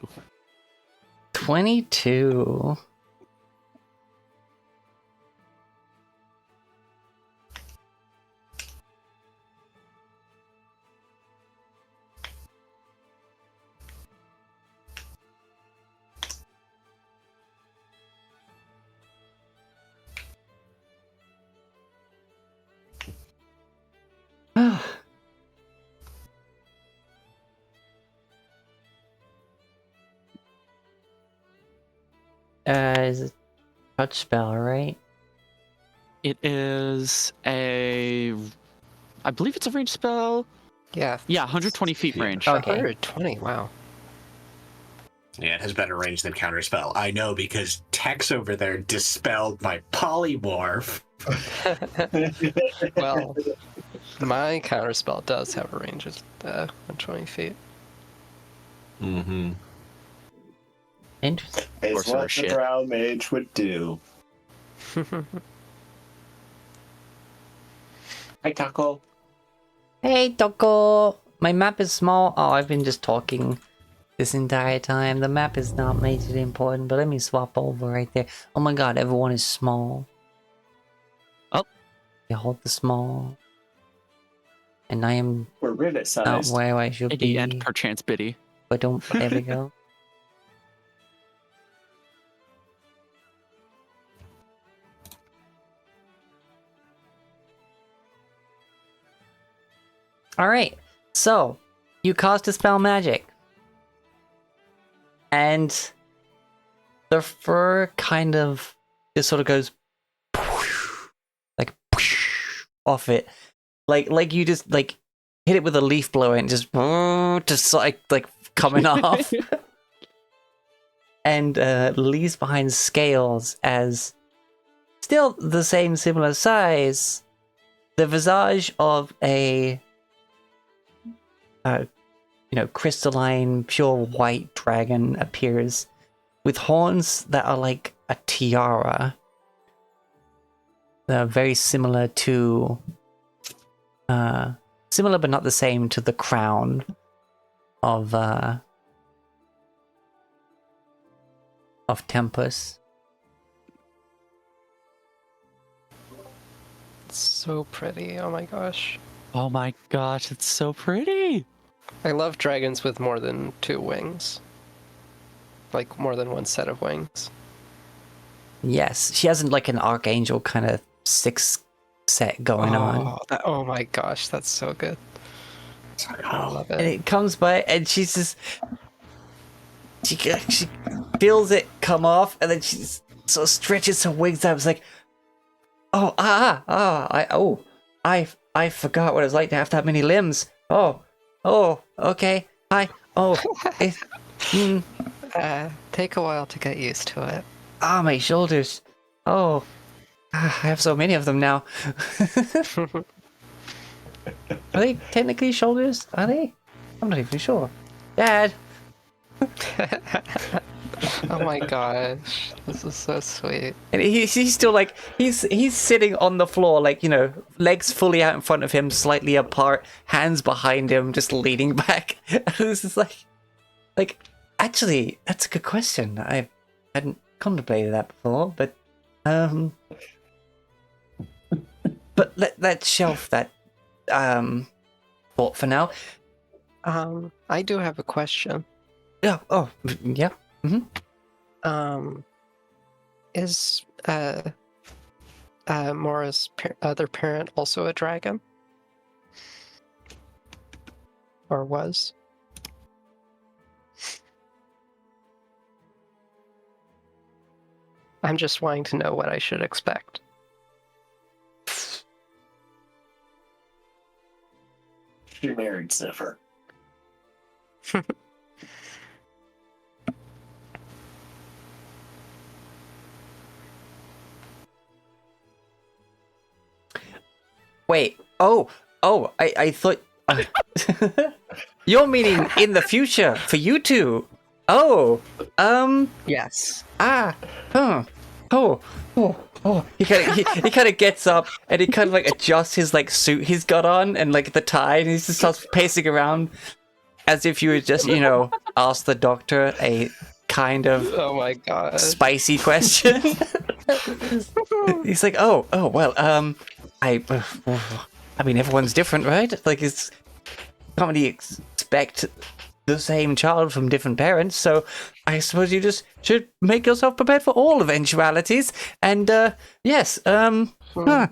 Speaker 1: 22. Is it touch spell, right?
Speaker 5: It is I believe it's a range spell.
Speaker 4: Yeah.
Speaker 5: Yeah, 120 feet
Speaker 3: Yeah.
Speaker 5: range.
Speaker 1: Okay.
Speaker 4: 120, wow.
Speaker 3: Yeah, it has better range than counterspell. I know because Tex over there dispelled my polymorph.
Speaker 4: Well, my counterspell does have a range of 120 feet.
Speaker 3: Mm-hmm.
Speaker 1: Interesting.
Speaker 2: It's
Speaker 5: Sorcerer
Speaker 2: what the
Speaker 5: shit.
Speaker 2: Drow Mage would do. Hi, Taco.
Speaker 1: Hey, Doko! My map is small. Oh, I've been just talking this entire time. The map is not majorly important, but let me swap over right there. Oh my god, everyone is small.
Speaker 5: Oh.
Speaker 1: You hold the small. And I am
Speaker 2: We're rivet
Speaker 1: not
Speaker 2: sized.
Speaker 1: where I should
Speaker 5: Biddy
Speaker 1: be.
Speaker 5: and perchance Biddy.
Speaker 1: But don't. There we go. Alright, so you cast Dispel Magic. And the fur kind of just sort of goes like off it. Like you just like hit it with a leaf blower and just like coming off. And leaves behind scales as still the same similar size. The visage of a crystalline, pure white dragon appears with horns that are like a tiara. Very similar to, similar but not the same to the crown of Tempus.
Speaker 4: It's so pretty, oh my gosh.
Speaker 5: Oh my gosh, it's so pretty.
Speaker 4: I love dragons with more than 2 wings. Like, more than 1 set of wings.
Speaker 1: Yes, she hasn't like an archangel kind of 6 set going on.
Speaker 4: Oh my gosh, that's so good. I love
Speaker 1: And
Speaker 4: it.
Speaker 1: it comes by, and she's just she feels it come off, and then she sort of stretches her wings out. It's like, I forgot what it's like to have that many limbs. Oh, okay, hi. Oh,
Speaker 4: Take a while to get used to it.
Speaker 1: Ah, my shoulders. Oh, I have so many of them now. Are they technically shoulders? Are they? I'm not even sure. Dad!
Speaker 4: Oh my gosh, this is so sweet.
Speaker 1: And he's still like, he's sitting on the floor, like, you know, legs fully out in front of him, slightly apart, hands behind him, just leaning back. This is like, actually, that's a good question. I hadn't contemplated that before, but let's shelf that thought for now.
Speaker 4: I do have a question.
Speaker 1: Yeah. Oh, yeah.
Speaker 4: Is Mora's other parent also a dragon? Or was? I'm just wanting to know what I should expect.
Speaker 2: She married Zephyr.
Speaker 1: Wait. Oh. I thought. You're meaning in the future for you two. Oh.
Speaker 4: Yes.
Speaker 1: Ah. Huh. Oh. He kind of gets up and he kind of like adjusts his like suit he's got on and like the tie, and he just starts pacing around as if you would just, you know, ask the doctor a kind of
Speaker 4: Oh my god.
Speaker 1: spicy question. He's like, oh, well, I mean, everyone's different, right? Like, it's can't really expect the same child from different parents, so I suppose you just should make yourself prepared for all eventualities. And yes,
Speaker 4: Oh my.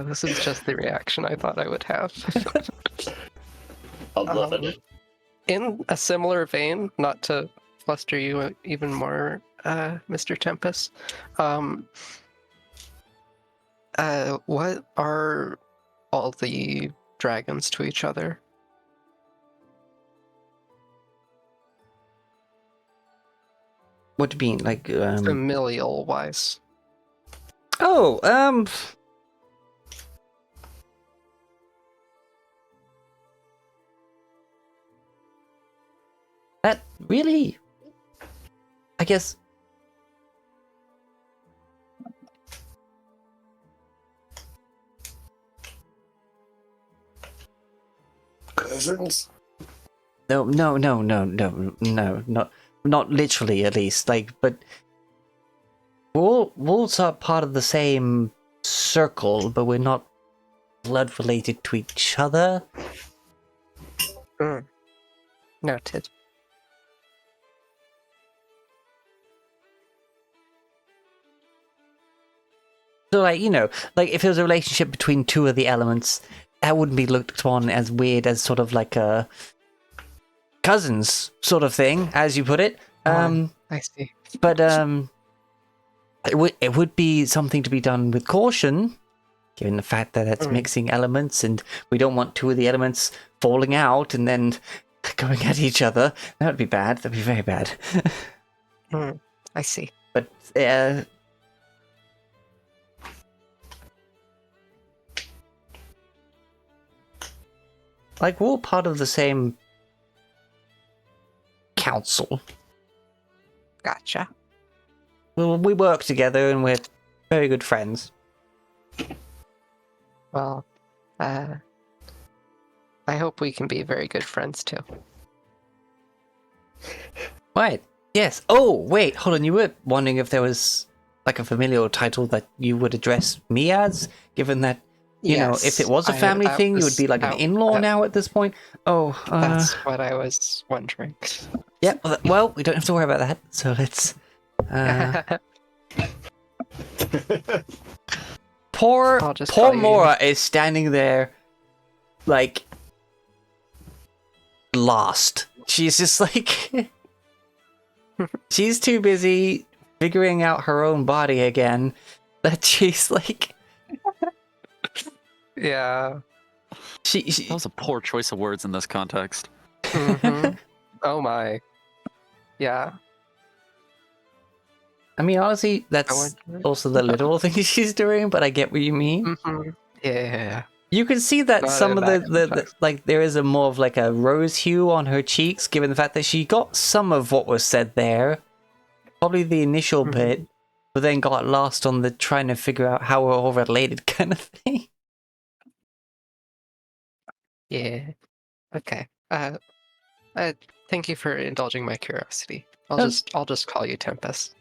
Speaker 4: This is just the reaction I thought I would have.
Speaker 2: I'm loving it.
Speaker 4: In a similar vein, not to fluster you even more, Mr. Tempest, what are all the dragons to each other?
Speaker 1: what do you mean, like,
Speaker 4: Familial wise.
Speaker 1: oh, that really, I guess.
Speaker 2: Cousins?
Speaker 1: No, not literally, at least. Like, but wolves are part of the same circle, but we're not blood related to each other.
Speaker 4: Noted.
Speaker 1: So, like, you know, like if there was a relationship between two of the elements, that wouldn't be looked upon as weird as sort of like a cousins sort of thing, as you put it.
Speaker 4: I see.
Speaker 1: But it would be something to be done with caution, given the fact that it's mixing elements, and we don't want two of the elements falling out and then going at each other. That would be bad. That'd be very bad.
Speaker 4: I see.
Speaker 1: But like, we're all part of the same council.
Speaker 4: Gotcha.
Speaker 1: We work together and we're very good friends.
Speaker 4: Well, I hope we can be very good friends too.
Speaker 1: Right. Yes. Oh, wait. Hold on. You were wondering if there was like a familial title that you would address me as, given that, you know, if it was a family thing, you would be like an in-law now at this point. Oh,
Speaker 4: that's what I was wondering.
Speaker 1: Yeah. Well, we don't have to worry about that. So let's. Poor Mora is standing there, like, lost. She's just like, she's too busy figuring out her own body again that she's like,
Speaker 4: Yeah.
Speaker 5: That was a poor choice of words in this context.
Speaker 4: Mhm. Oh my. Yeah.
Speaker 1: I mean, honestly, that's also the literal thing she's doing, but I get what you mean.
Speaker 4: Yeah.
Speaker 1: You can see that
Speaker 4: Not
Speaker 1: some
Speaker 4: in
Speaker 1: of
Speaker 4: that
Speaker 1: the
Speaker 4: context.
Speaker 1: like there is a more of like a rose hue on her cheeks, given the fact that she got some of what was said there, probably the initial bit, but then got lost on the trying to figure out how we're all related kind of thing.
Speaker 4: Yeah. Okay. Thank you for indulging my curiosity. I'll
Speaker 1: Um,
Speaker 4: just call you Tempest.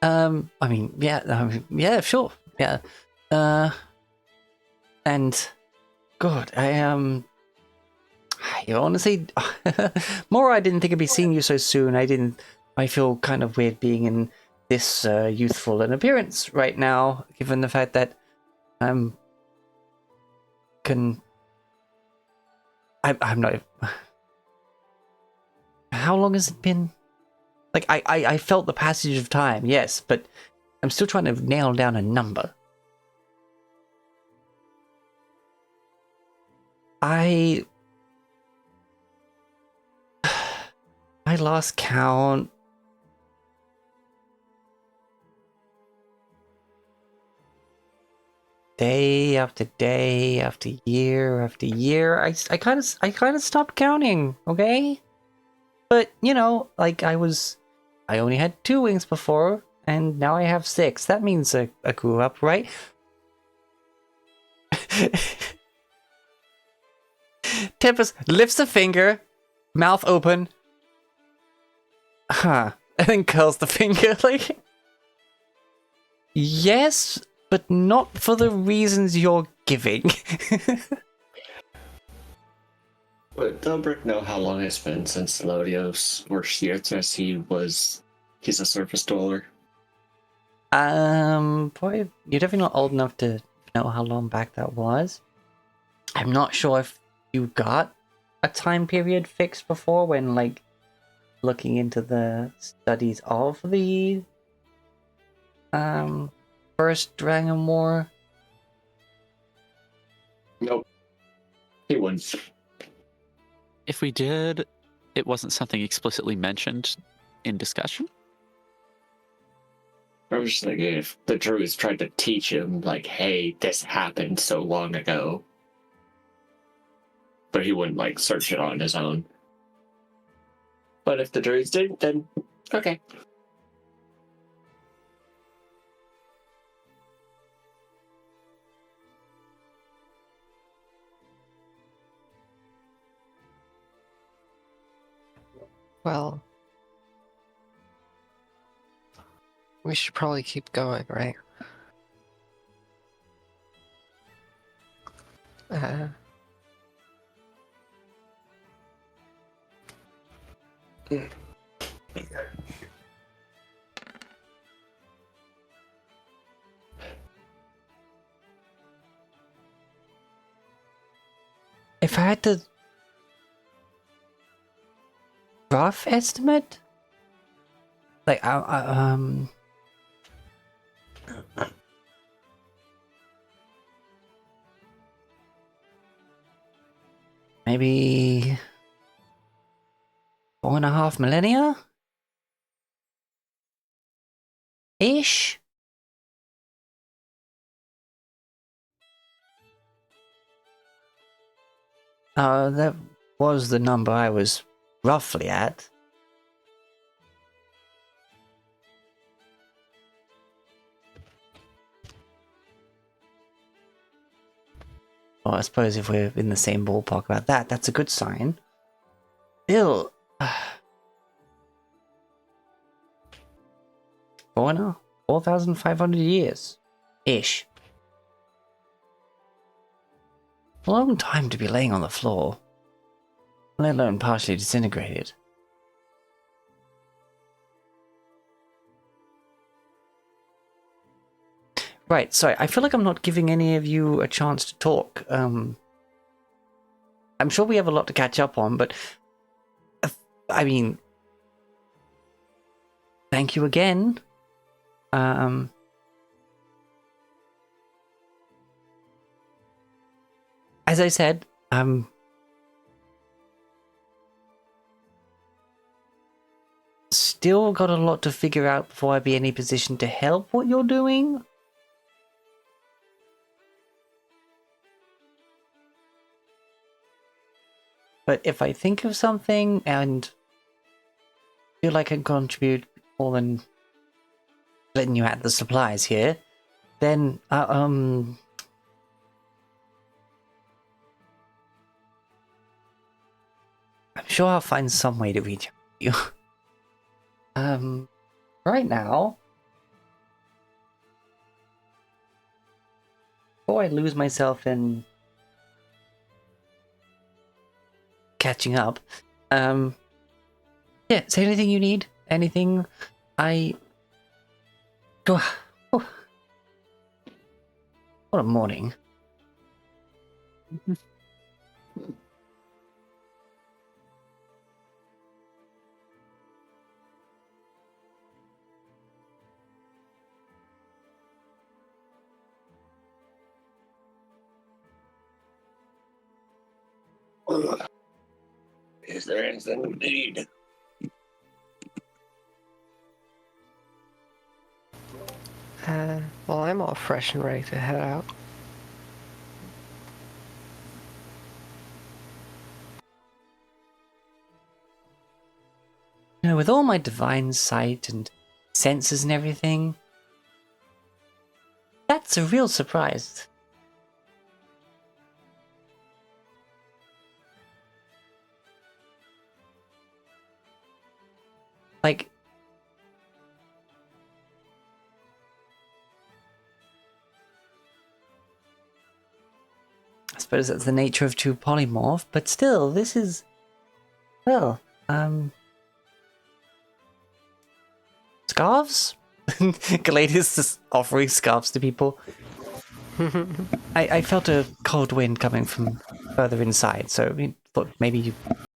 Speaker 1: I mean, yeah, sure, yeah, and God, you honestly, more I didn't think I'd be seeing you so soon. I feel kind of weird being in this youthful an appearance right now, given the fact that I'm I'm not. How long has it been? Like I felt the passage of time, yes, but I'm still trying to nail down a number. I lost count. Day after day after year after year, I kind of stopped counting. Okay, but you know, like I only had 2 wings before, and now I have 6. That means I grew up, right? Tempest lifts a finger, mouth open, and then curls the finger like. Yes, but not for the reasons you're giving.
Speaker 2: But Delbrick know how long it's been since Lodios or Shiertes he's a surface dweller.
Speaker 1: Boy, you're definitely not old enough to know how long back that was. I'm not sure if you got a time period fixed before when, like, looking into the studies of the, first Dragon War.
Speaker 2: Nope. He wouldn't.
Speaker 5: If we did, it wasn't something explicitly mentioned in discussion.
Speaker 2: I was just thinking if the druids tried to teach him, like, hey, this happened so long ago. But he wouldn't, like, search it on his own. But if the druids did, then okay.
Speaker 4: Well, we should probably keep going, right? Uh,
Speaker 1: If I had to rough estimate, like, maybe 4.5 millennia ish. That was the number I was roughly at. Well, I suppose if we're in the same ballpark about that, that's a good sign. Still, 4,500 years ish. A long time to be laying on the floor, let alone partially disintegrated. Right, sorry, I feel like I'm not giving any of you a chance to talk. I'm sure we have a lot to catch up on, but I mean, thank you again. I, as I said, still got a lot to figure out before I'd be in any position to help what you're doing. But if I think of something and feel like I can contribute more than letting you add the supplies here, then I'm sure I'll find some way to reach you. Right now, before I lose myself in catching up, yeah, say anything you need, anything. Oh, what a morning.
Speaker 3: Is there anything we need?
Speaker 4: Well, I'm all fresh and ready to head out.
Speaker 1: You know, with all my divine sight and senses and everything, that's a real surprise. Like, I suppose that's the nature of true polymorph, but still, this is, well, scarves? Galadius just offering scarves to people. I felt a cold wind coming from further inside, so I thought maybe you